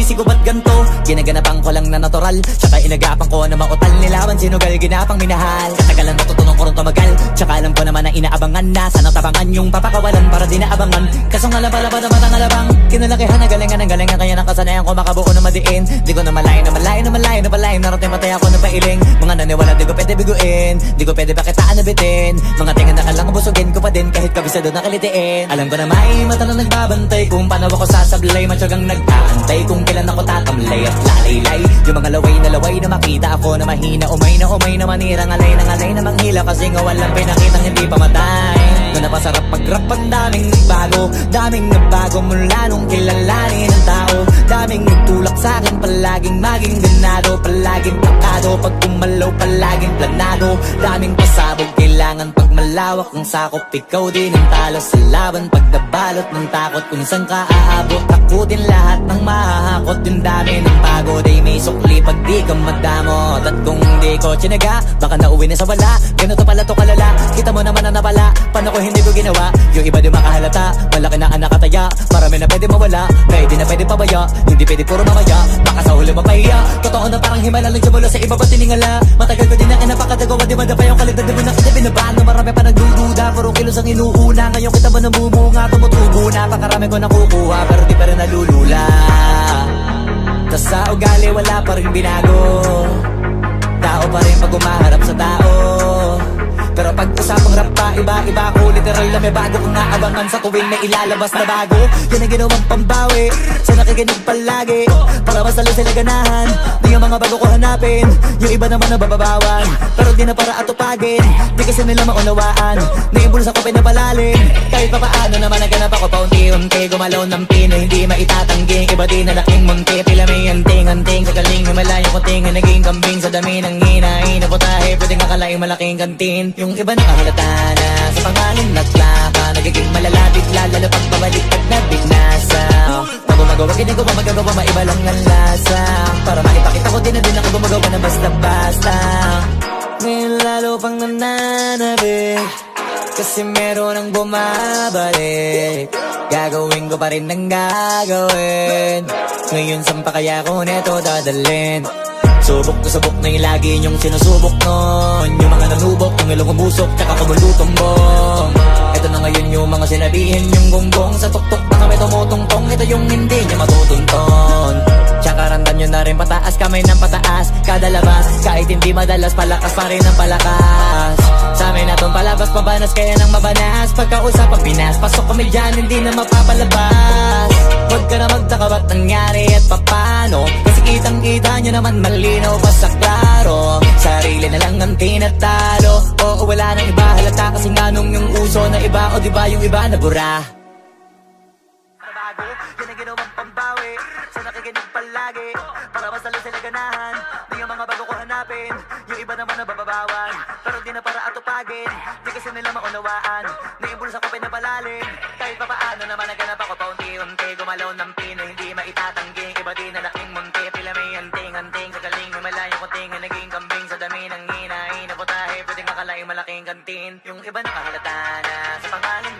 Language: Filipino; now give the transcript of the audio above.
sinisisi ko ba't ganto? Ginaganapan ko lang na natural, tsaka inagapan ko na mautal. Nilaban sinugal, ginapang minahal. Katagalan natutunan ko rin tumagal, tsaka alam ko naman na inaabangan na sana tabangan yung papakawalan para di naabangan. Kaso nga labala na matang alabang kinalakihan na galingan ng galingan, kaya nakasanayan ko makabuo na madiin. Di ko na malayo na malayo na malayo na palayo, narating matay ako ng pailing. Mga naniwala di ko pwede biguin, di ko pwede pakitaan na bitin. Mga tinga na kalang busugin ko pa din kahit kabisado na kalitiin. Alam ko na may mata na nagbabantay kung paano ako sasablay. Matyagang nag-aantay kung kailan ako tatamlay at lalaylay. Yung mga laway na makita ako na mahina, umay na manirang alay na manghila. Kasi nga walang pinakitang hindi pamatay. Na napasarap pag-rap, ang daming nagbago mula nung kilalanin ng tao. Daming nagtulak sa'kin, palaging maging ganado, palaging plakado. Pag kumalaw, palaging planado. Daming pasabog, kailangan pag malawak ang sakop. Ikaw din ang talo sa laban, pag nabalot ng takot. Kung saan ka aabot, takutin lahat ng mahahakot. Yung dami ng pagod ay may sukli pag di ka madamot. At kung di ko tsinaga, baka nauwi na sa wala. Ganito pala to kalala, kita mo naman na napala. Paano ko hindi ko ginawa, yung iba di makahalata. Malaki na anak kataya, marami na pwede mawala. Kaya di na pwede pabaya, hindi pwede puro mamaya. Baka sa huli mapahiya, totoo na parang himala lang mula sa iba ba tiningala. Matagal ko din na kinapakadagawa, di madapa yung kalidad. Di mo na kita binabano, marami pa nagdududa. Puro kilos ang inuuna, ngayon kita ba nabumunga. Tumutubo na, pakarami ko nakukuha, pero di pa rin nalulula. Tas sa ugali wala pa rin binago, tao pa rin pag umaharap sa tao. Pero pag usapang rap pa, iba ko. Literal na may bago kong naabangan sa tuwing may ilalabas na bago. Yan ang ginawang pambawi sa nakikinig palagi, para mas lalo sila ganahan. Di ang mga bago ko hanapin, yung iba naman nabababawan. Pero di na para atupagin, di kasi nila maunawaan. Naimbulsa ko pinapalalim, kahit pa paano naman naganap ako paunti-unti. Gumalaw ng pino, hindi maitatanggi. Iba di na laking munti, tila may anting-anting. Sa galing, himalayang kuting, naging kambing. Sa dami ng hinahin, naputahe, pwedeng akalaing malaking kantin. Yung iba nakahalata na sa pangalan naglaka, nagiging malalapit lalo pag babalik at nabignasa. Pag gumagawa, ginagawa, magagawa, maiba lang ang lasa. Para maipakita ko din na din ako gumagawa na basta-basta. Ngayon lalo pang nananabik, kasi meron ang bumabalik. Gagawin ko pa rin ang gagawin. Ngayon saan pa kaya ko neto dadalhin? Subok na subok na yung lagi niyong sinusubok nun. Yung mga nanubok, yung ilong umusok, tsaka kumulutumbong. Ito na ngayon yung mga sinabihin yung gonggong. Sa tuktok na kami tumutungtong, ito yung hindi niya matutunton. Tsaka randan nyo na rin pataas, kamay ng pataas. Kada labas, kahit hindi madalas, palakas pa rin ang palakas. Sa amin na tong palabas, pabanas kaya nang mabanas. Pagkausap ang Pinas, pasok kami dyan, hindi na mapapalabas. Huwag ka na magtaka ba't nangyari at papano, kasi kitang-kita nyo naman malinaw pa sa klaro. Sarili na lang ang tinatalo, oo wala nang iba halata. Kasi nga nung yung uso na iba, o diba yung iba na bura. Bago, yan ang ginawang pambawi sa nakikinig palagi, para mas lalo sila ganahan. Di ang mga bago ko hanapin, yung iba naman nabababawan. Pero di na para atupagin, di kasi nila maunawaan. Naimbulsa ko pinapalalim, kahit pa paano naman naganap ako paunti-unti. Gumalaw ng pino, hindi maitatanggi. Iba di na laking munti, tila may anting-anting. Sa galing, himalayang kuting, naging kambing. Sa dami ng hinahin, naputahe, pwedeng akalaing malaking kantin. Yung iba nakahalata na sa pangalan